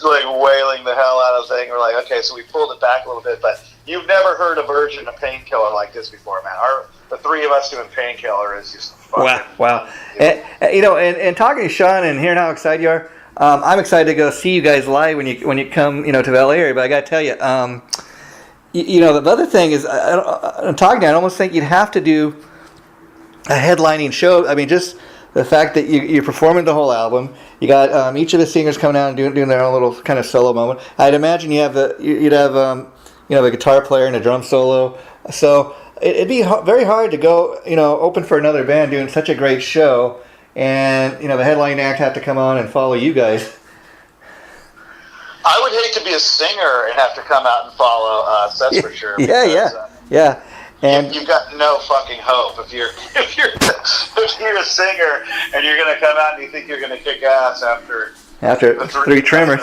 wailing the hell out of the thing. We're like, okay, so we pulled it back a little bit, but you've never heard a version of Painkiller like this before, man. The 3 of us doing Painkiller is just fucking wow. You know, and talking to Sean and hearing how excited you are, I'm excited to go see you guys live when you come, you know, to the LA area. But I got to tell you, you know, the other thing is, I'm talking to you, I almost think you'd have to do a headlining show. I mean, just the fact that you're performing the whole album, you got each of the singers coming out and doing their own little kind of solo moment. I'd imagine you'd have you know, a guitar player and a drum solo. So it'd be very hard to go, you know, open for another band doing such a great show, and you know, the headline act have to come on and follow you guys. I would hate to be a singer and have to come out and follow us. That's for sure. Yeah. And you've got no fucking hope if you're a singer and you're going to come out and you think you're going to kick ass after three Tremors.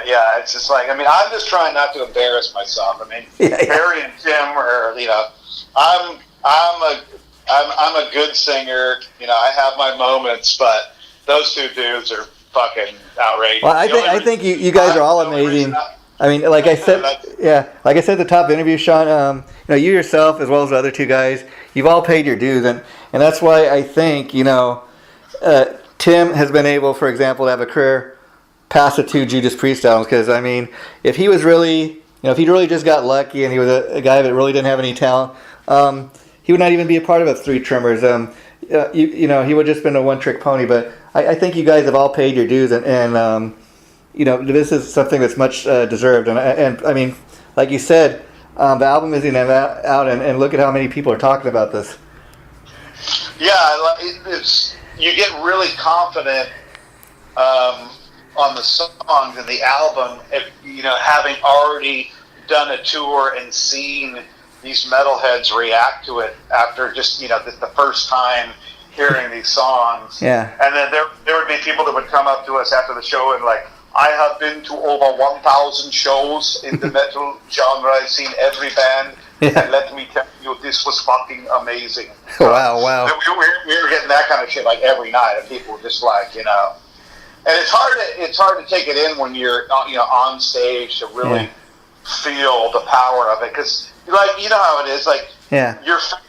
Yeah, it's just like, I mean, I'm just trying not to embarrass myself. I mean, Barry and Tim are, I'm a good singer. I have my moments, but those two dudes are fucking outrageous. Well, I think you guys are all amazing. I mean, like I said at the top of the interview, Sean, you yourself as well as the other two guys, you've all paid your dues, and that's why I think, Tim has been able, for example, to have a career past the two Judas Priest albums, because, I mean, if he was really, if he really just got lucky and he was a guy that really didn't have any talent, he would not even be a part of the three Tremors. He would just been a one-trick pony, but I think you guys have all paid your dues, and this is something that's much deserved. And I mean, like you said, the album isn't out, and look at how many people are talking about this. Yeah, you get really confident on the songs and the album, having already done a tour and seen these metalheads react to it after just the first time hearing these songs. Yeah. And then there would be people that would come up to us after the show and like, I have been to over 1,000 shows in the metal genre. I've seen every band, and let me tell you, this was fucking amazing. Wow. We were getting that kind of shit like every night, and people were just like, And it's hard to take it in when you're on stage to really feel the power of it, because how it is, like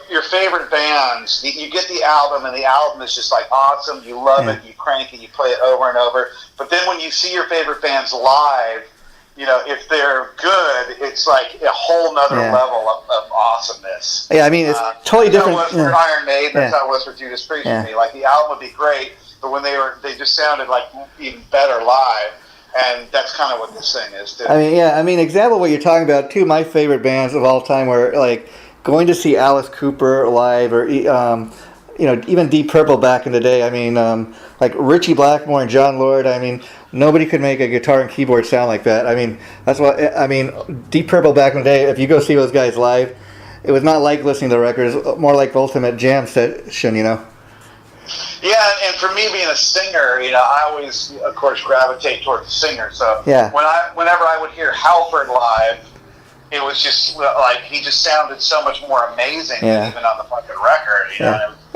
your favorite bands, you get the album, and the album is just like awesome, you love it, you crank it, you play it over and over, but then when you see your favorite bands live, if they're good, it's like a whole nother level of awesomeness. Yeah, I mean, it's totally different. That's how it was for Iron Maiden, that's how it was for Judas Priest for me. Like, the album would be great, but when they just sounded like even better live. And that's kind of what this thing is, too. I mean, example of what you're talking about, two of my favorite bands of all time were, like, going to see Alice Cooper live, or, even Deep Purple back in the day. I mean, like Richie Blackmore and John Lord, I mean, nobody could make a guitar and keyboard sound like that. I mean, that's what, Deep Purple back in the day, if you go see those guys live, it was not like listening to the records, more like the ultimate jam session, Yeah, and for me being a singer, I always, of course, gravitate towards the singer. So whenever I would hear Halford live, it was just like he just sounded so much more amazing than even on the fucking record.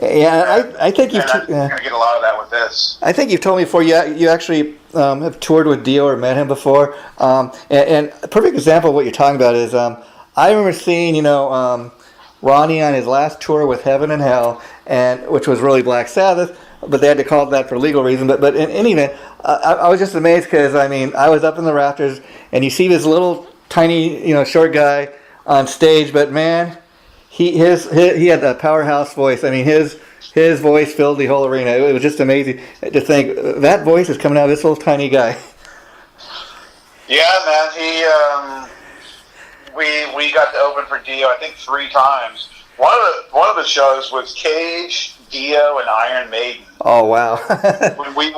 I think you're going to get a lot of that with this. I think you've told me before. You actually have toured with Dio or met him before. And a perfect example of what you're talking about is I remember seeing Ronnie on his last tour with Heaven and Hell, which was really Black Sabbath, but they had to call it that for legal reasons. But in any event, I was just amazed because, I was up in the rafters, and you see this little tiny, short guy on stage, but man, he had a powerhouse voice. I mean, his voice filled the whole arena. It was just amazing to think that voice is coming out of this little tiny guy. Yeah, man, we got to open for Dio, I think 3 times. One of the shows was Cage, Dio, and Iron Maiden. Oh wow! when we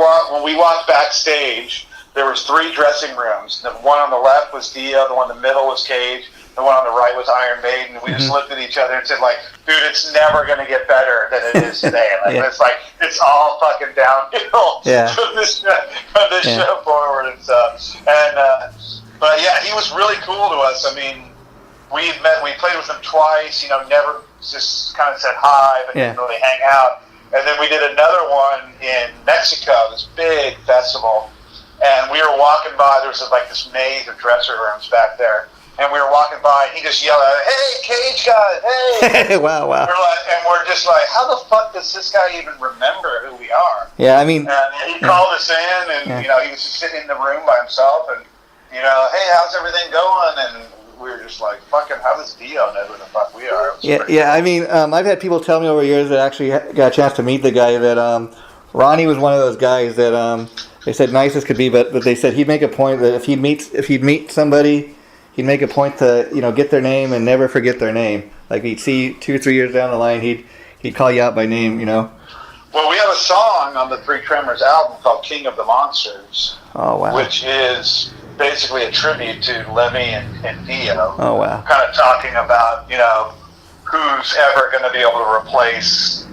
walked backstage, there was 3 dressing rooms. The one on the left was Dio, the one in the middle was Cage, the one on the right was Iron Maiden. We just looked at each other and said, like, dude, it's never going to get better than it is today. It's all fucking downhill from this show forward and stuff. But yeah, he was really cool to us. I mean, we played with him twice, never just kind of said hi, but didn't really hang out. And then we did another one in Mexico, this big festival. And we were walking by, there was like this maze of dressing rooms back there. And we were walking by, and he just yelled out, "Hey, Cage guys, hey!" Wow. We're just like, how the fuck does this guy even remember who we are? Yeah, I mean... And he called us in, and, he was just sitting in the room by himself, and, hey, how's everything going? And we were just like, fucking, how does Dio know who the fuck we are? I mean, I've had people tell me over years that actually got a chance to meet the guy that Ronnie was one of those guys that they said nice as could be, but they said he'd make a point that if he'd meet somebody, he'd make a point to get their name and never forget their name. Like he'd see 2 or 3 years down the line, he'd call you out by name. Well, we have a song on the Three Tremors album called "King of the Monsters." Oh wow! Which is basically a tribute to Lemmy and Dio. Oh wow! Kind of talking about who's ever going to be able to replace,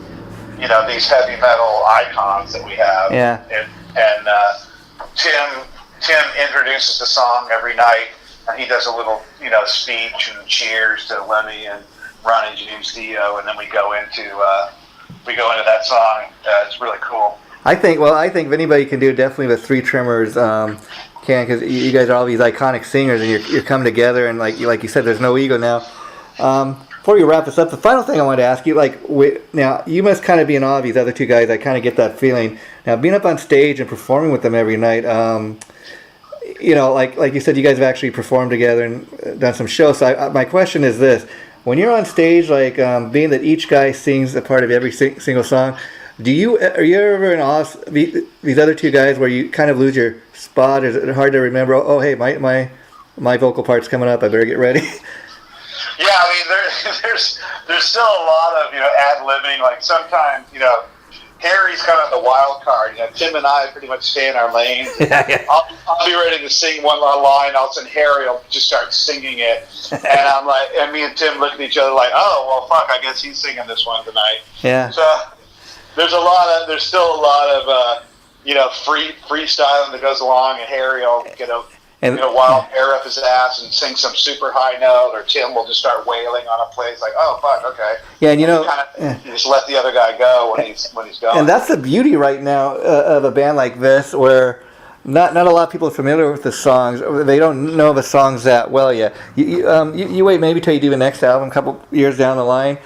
these heavy metal icons that we have. Yeah. And Tim introduces the song every night, and he does a little, speech and cheers to Lemmy and Ron and James Dio, and then we go into that song. It's really cool. I think if anybody can do it, definitely the Three Tremors can, because you guys are all these iconic singers, and you're coming together, and like you said, there's no ego now. Before we wrap this up, the final thing I wanted to ask you, now you must kind of be in awe of these other two guys. I kind of get that feeling. Now, being up on stage and performing with them every night, like you said, you guys have actually performed together and done some shows. So my question is this: when you're on stage, being that each guy sings a part of every single song, are you ever in awe of these other two guys where you kind of lose your spot? Is it hard to remember? Oh, hey, my vocal part's coming up. I better get ready. Yeah, I mean, there's still a lot of ad-libbing. Like sometimes Harry's kind of the wild card. Tim and I pretty much stay in our lanes. Yeah. I'll be ready to sing one line. All of a sudden, Harry will just start singing it, and I'm like, and me and Tim look at each other like, oh well, fuck, I guess he's singing this one tonight. Yeah. So there's still a lot of freestyling that goes along, and Harry will get a wild air up his ass and sing some super high note, or Tim will just start wailing on a place like, oh fuck, okay. Yeah, and you just let the other guy go when he's going. And that's the beauty right now of a band like this, where not a lot of people are familiar with the songs. They don't know the songs that well yet. You wait maybe till you do the next album, a couple years down the line,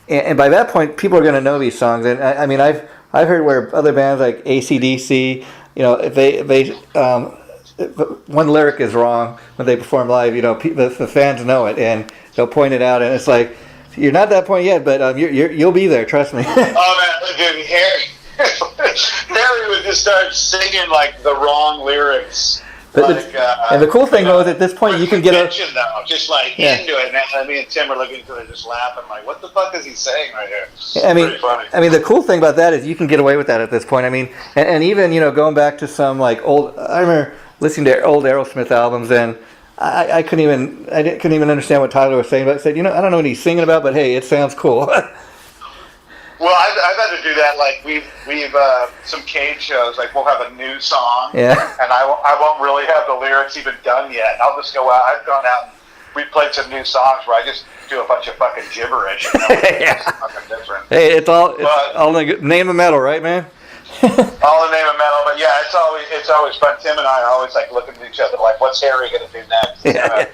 and by that point, people are going to know these songs. And I mean, I've heard where other bands like AC/DC, if they if one lyric is wrong when they perform live, the fans know it and they'll point it out, and it's like, you're not at that point yet, but you'll be there, trust me. Oh man, dude, Harry would just start singing like the wrong lyrics. And the cool thing though is at this point you can get into it. And me and Tim are looking at it just laughing like, what the fuck is he saying right here? Pretty funny. I mean, the cool thing about that is you can get away with that at this point. I mean, and even going back to some I remember listening to old Aerosmith albums, and I couldn't even understand what Tyler was saying, but I said, I don't know what he's singing about, but hey, it sounds cool. Well, I've had to do that. Like we've some Cage shows. Like we'll have a new song, yeah, and I won't really have the lyrics even done yet. I'll just go out. I've gone out and we played some new songs where I just do a bunch of fucking gibberish. Yeah. It's fucking different. Hey, it's all the name of metal, right, man? All the name of metal, but yeah, it's always fun. Tim and I are always like looking at each other like, what's Harry gonna do next? Yeah.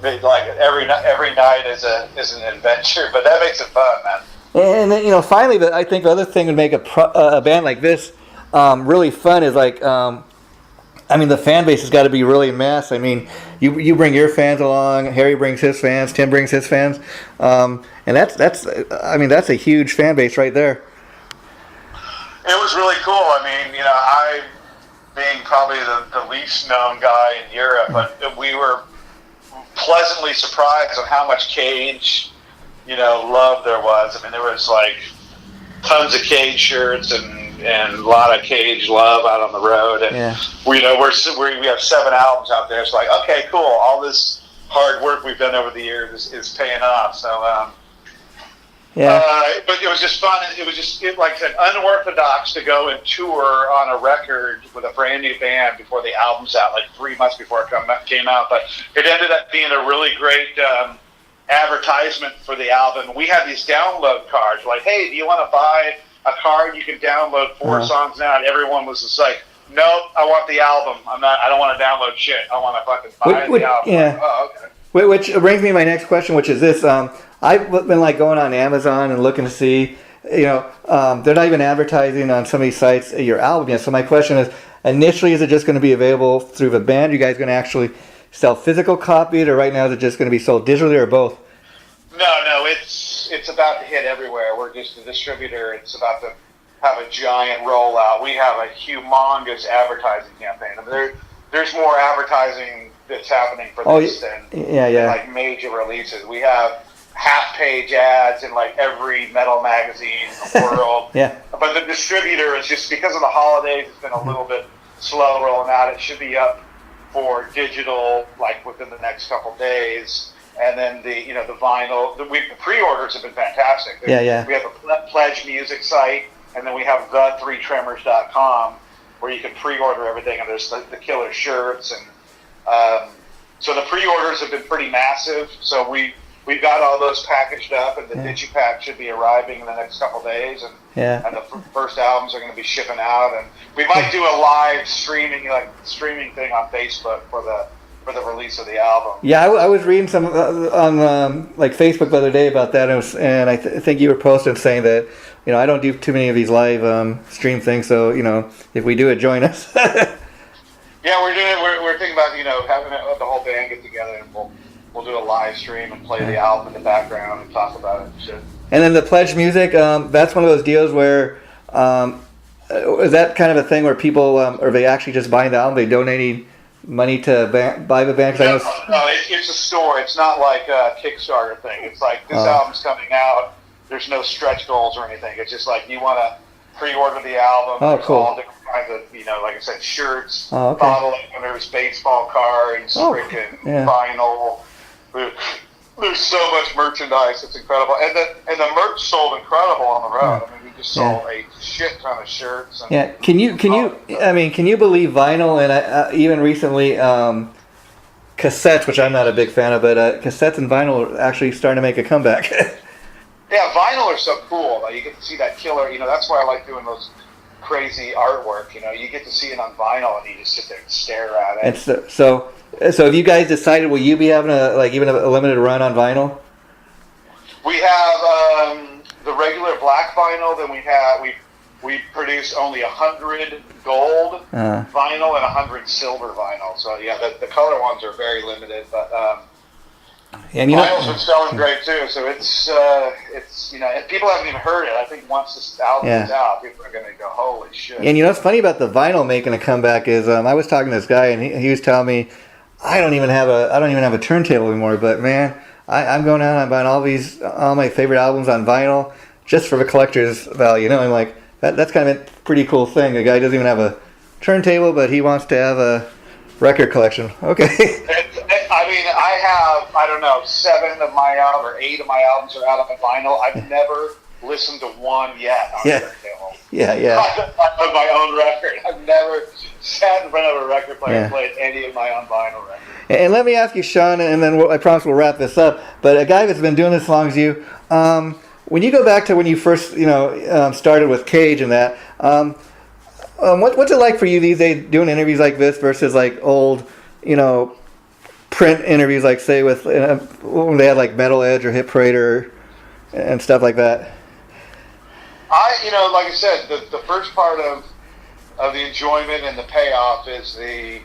Like every night is an adventure, but that makes it fun, man. And then, finally, I think the other thing would make a band like this really fun is the fan base has got to be really mass. I mean, you bring your fans along, Harry brings his fans, Tim brings his fans, and that's a huge fan base right there. It was really cool. I mean, I being probably the least known guy in Europe, but we were pleasantly surprised on how much Cage love there was. I mean, there was like tons of Cage shirts and a lot of Cage love out on the road. And we have 7 albums out there. It's like, okay, cool. All this hard work we've done over the years is paying off. So, but it was just fun. It was just like I said, unorthodox to go and tour on a record with a brand new band before the album's out, like 3 months before it came out. But it ended up being a really great advertisement for the album. We had these download cards, like, hey, do you want to buy a card? You can download 4 songs now. And everyone was just like, nope, I want the album. I don't want to download shit. I want to fucking buy the album. Yeah. Like, oh, okay. Which brings me to my next question, which is this. I've been going on Amazon and looking to see, they're not even advertising on some of these sites your album yet. So my question is, initially, is it just going to be available through the band? Are you guys going to actually sell physical copies, or right now is it just going to be sold digitally, or both? No, it's about to hit everywhere. We're just a distributor. It's about to have a giant rollout. We have a humongous advertising campaign. I mean, there's more advertising that's happening for this than like major releases. We have half-page ads in like every metal magazine in the world. But the distributor is just, because of the holidays, it's been a little bit slow rolling out. It should be up for digital like within the next couple days. and then the vinyl. The pre-orders have been fantastic. We have a pledge music site, and then we have the3tremors.com where you can pre-order everything, and there's the killer shirts, and so the pre-orders have been pretty massive. So we've got all those packaged up, and the digipack should be arriving in the next couple of days, and the first albums are going to be shipping out, and we might do a live streaming thing on Facebook for the release of the album. Yeah, I was reading some on like Facebook the other day about that, and I think you were posting saying that I don't do too many of these live stream things, so if we do it, join us. Yeah, we're thinking about having the whole band get together, and we'll do a live stream and play the album in the background and talk about it and shit. And then the pledge music, that's one of those deals where is that kind of a thing where people or they actually just buying the album, they donating money to buy the band? No, it's a store. It's not like a Kickstarter thing. It's like this album's coming out. There's no stretch goals or anything. It's just like you want to pre-order the album. Oh, There's cool. all different kinds of, like I said, shirts, bottle openers, baseball cards, freaking vinyl. There's so much merchandise. It's incredible. And the merch sold incredible on the road. I mean, we just sold a shit ton of shirts. And can you believe vinyl and even recently cassettes, which I'm not a big fan of, but cassettes and vinyl are actually starting to make a comeback. Yeah, vinyl are so cool. Like, you get to see that killer. That's why I like doing those crazy artwork. You get to see it on vinyl, and you just sit there and stare at it. And so have you guys decided? Will you be having even a limited run on vinyl? We have the regular black vinyl. Then we produce only 100 gold vinyl and 100 silver vinyl. So yeah, the color ones are very limited, but. And vinyl's been selling great too, so it's and people haven't even heard it. I think once this album is out, people are going to go, holy shit. And what's funny about the vinyl making a comeback is I was talking to this guy, and he was telling me I don't even have a turntable anymore, but man, I'm going out and I'm buying all my favorite albums on vinyl just for the collector's value. I'm like, that's kind of a pretty cool thing. A guy doesn't even have a turntable, but he wants to have a record collection. Okay. I mean, I have, I don't know, 7 of my albums or 8 of my albums are out on vinyl. I've never listened to one yet on turntable. Yeah. On my own record. I've never sat in front of a record player and played any of my own vinyl records. And let me ask you, Sean, and then I promise we'll wrap this up, but a guy that's been doing this as long as you, when you go back to when you first, started with Cage and that, what's it like for you these days doing interviews like this versus like old, print interviews, like say with when they had like Metal Edge or Hit Parade and stuff like that? Like I said, the first part of the enjoyment and the payoff is the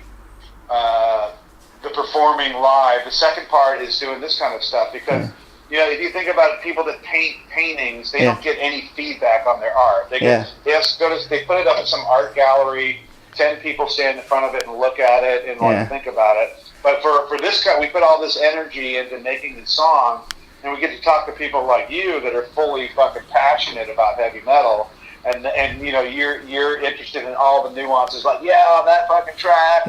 performing live. The second part is doing this kind of stuff because if you think about it, people that paint paintings, they don't get any feedback on their art. They put it up at some art gallery. 10 people stand in front of it and look at it and think about it. But for this guy, we put all this energy into making the song, and we get to talk to people like you that are fully fucking passionate about heavy metal, and you're interested in all the nuances, like that fucking track,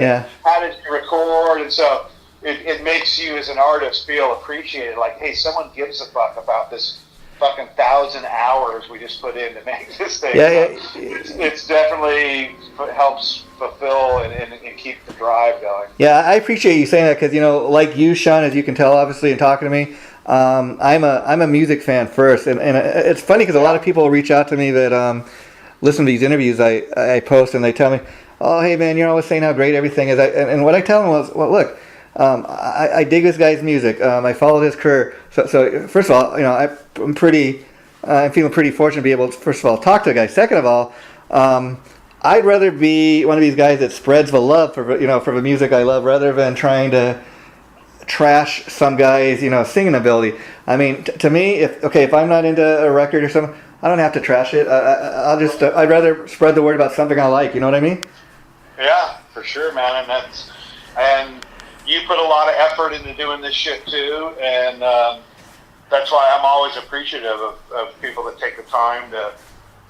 how did you record, and so it makes you as an artist feel appreciated. Like, hey, someone gives a fuck about this fucking 1,000 hours we just put in to make this thing. It's definitely helps fulfill and keep the drive going. Yeah, I appreciate you saying that because like you, Sean, as you can tell, obviously, in talking to me, I'm a music fan first, and it's funny because a lot of people reach out to me that listen to these interviews I post, and they tell me, "Oh, hey man, you're always saying how great everything is." And what I tell them was, "Well, look, I dig this guy's music. I followed his career. So first of all, I'm feeling pretty fortunate to be able to, first of all, talk to a guy. Second of all, I'd rather be one of these guys that spreads the love for the music I love rather than trying to trash some guy's singing ability. I mean, to me, if I'm not into a record or something, I don't have to trash it. I'd rather spread the word about something I like. You know what I mean? Yeah, for sure, man. And you put a lot of effort into doing this shit too, and that's why I'm always appreciative of people that take the time to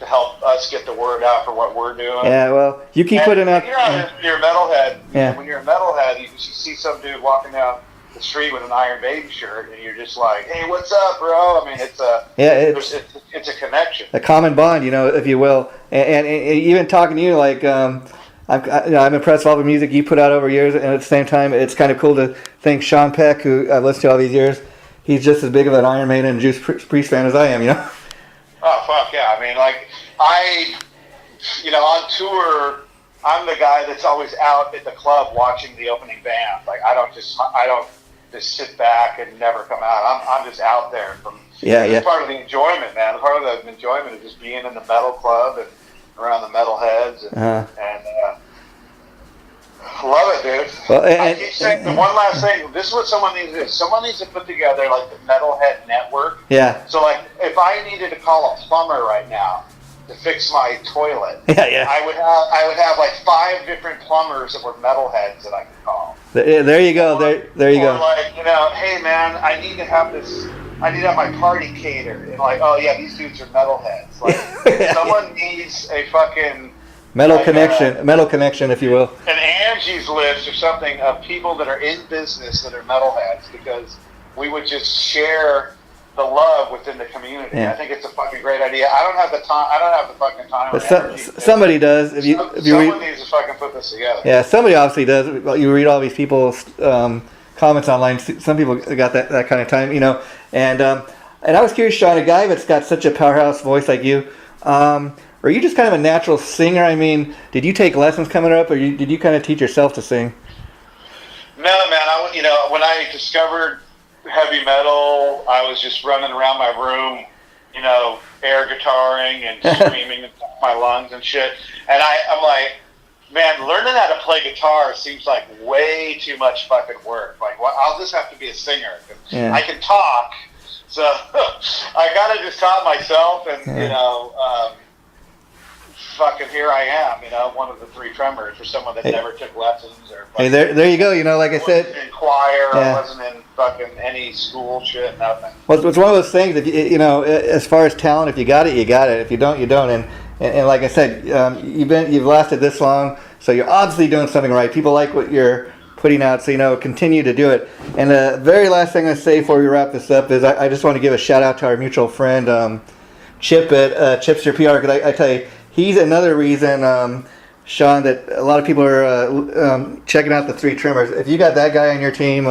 help us get the word out for what we're doing. Yeah, well, you keep putting out. You're a metalhead. Yeah. When you're a metalhead, you see some dude walking down the street with an Iron Maiden shirt, and you're just like, hey, what's up, bro? I mean, it's a it's a connection, a common bond, if you will. And even talking to you, like I'm impressed with all the music you put out over years, and at the same time, it's kind of cool to think Sean Peck, who I've listened to all these years, he's just as big of an Iron Maiden and Judas Priest fan as I am, Oh, fuck yeah. I mean, like, on tour, I'm the guy that's always out at the club watching the opening band. Like, I don't just sit back and never come out. I'm just out there. It's part of the enjoyment, man. Part of the enjoyment is just being in the metal club and around the metal heads and love it, dude. Well, I keep saying the one last thing. This is what someone needs to do. Someone needs to put together like the Metalhead Network. Yeah. So like, if I needed to call a plumber right now to fix my toilet, I would have like 5 different plumbers that were metalheads that I could call. There you go. There you go. Or like, hey man, I need to have my party catered. And like, oh yeah, these dudes are metalheads. Like, someone needs a fucking metal connection, if you will. An Angie's List or something of people that are in business that are metalheads, because we would just share the love within the community. Yeah. I think it's a fucking great idea. I don't have the time. I don't have the fucking time. But somebody does. Someone needs to fucking put this together. Yeah, somebody obviously does. You read all these people's comments online. Some people got that kind of time, And I was curious, Sean, a guy that's got such a powerhouse voice like you. Are you just kind of a natural singer? I mean, did you take lessons coming up, or did you kind of teach yourself to sing? No, man. When I discovered heavy metal, I was just running around my room, air guitaring and screaming in my lungs and shit. And I'm like, man, learning how to play guitar seems like way too much fucking work. Like, I'll just have to be a singer. Yeah. I can talk, so I gotta just taught myself, and fucking here I am, one of the 3 Tremors, for someone that never took lessons or. Hey, there you go. Like I said, in choir, I wasn't in fucking any school shit, nothing. Well, it's one of those things that as far as talent, if you got it, you got it. If you don't, you don't. And like I said, you've lasted this long, so you're obviously doing something right. People like what you're putting out, so continue to do it. And the very last thing I say before we wrap this up is I just want to give a shout out to our mutual friend Chip at Chipster PR, because I tell you, he's another reason, Sean, that a lot of people are checking out the 3 Tremors. If you got that guy on your team,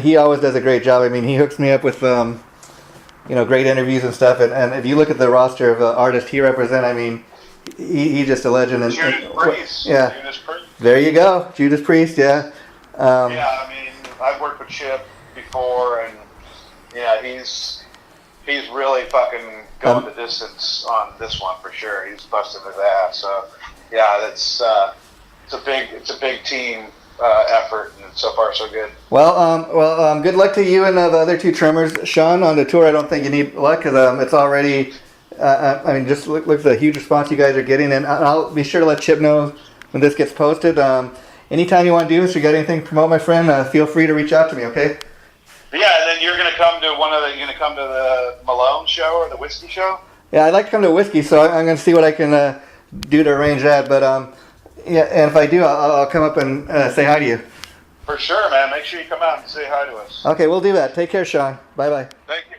he always does a great job. I mean, he hooks me up with great interviews and stuff. And if you look at the roster of artists he represents, I mean, he's just a legend. Judas Priest. Yeah. Judas Priest. There you go, Judas Priest. Yeah. I mean, I've worked with Chip before, and he's really fucking going the distance on this one for sure. He's busting his ass. So yeah, it's a big team effort, and so far so good. Well, good luck to you and the other 2 Tremors, Sean, on the tour. I don't think you need luck, because it's already. Just look at the huge response you guys are getting, and I'll be sure to let Chip know when this gets posted. Anytime you want to do this, or you got anything to promote, my friend, feel free to reach out to me. Okay. Yeah, and then you're gonna come to the Malone show or the whiskey show. Yeah, I'd like to come to whiskey, so I'm gonna see what I can do to arrange that. But and if I do, I'll come up and say hi to you. For sure, man. Make sure you come out and say hi to us. Okay, we'll do that. Take care, Sean. Bye-bye. Thank you.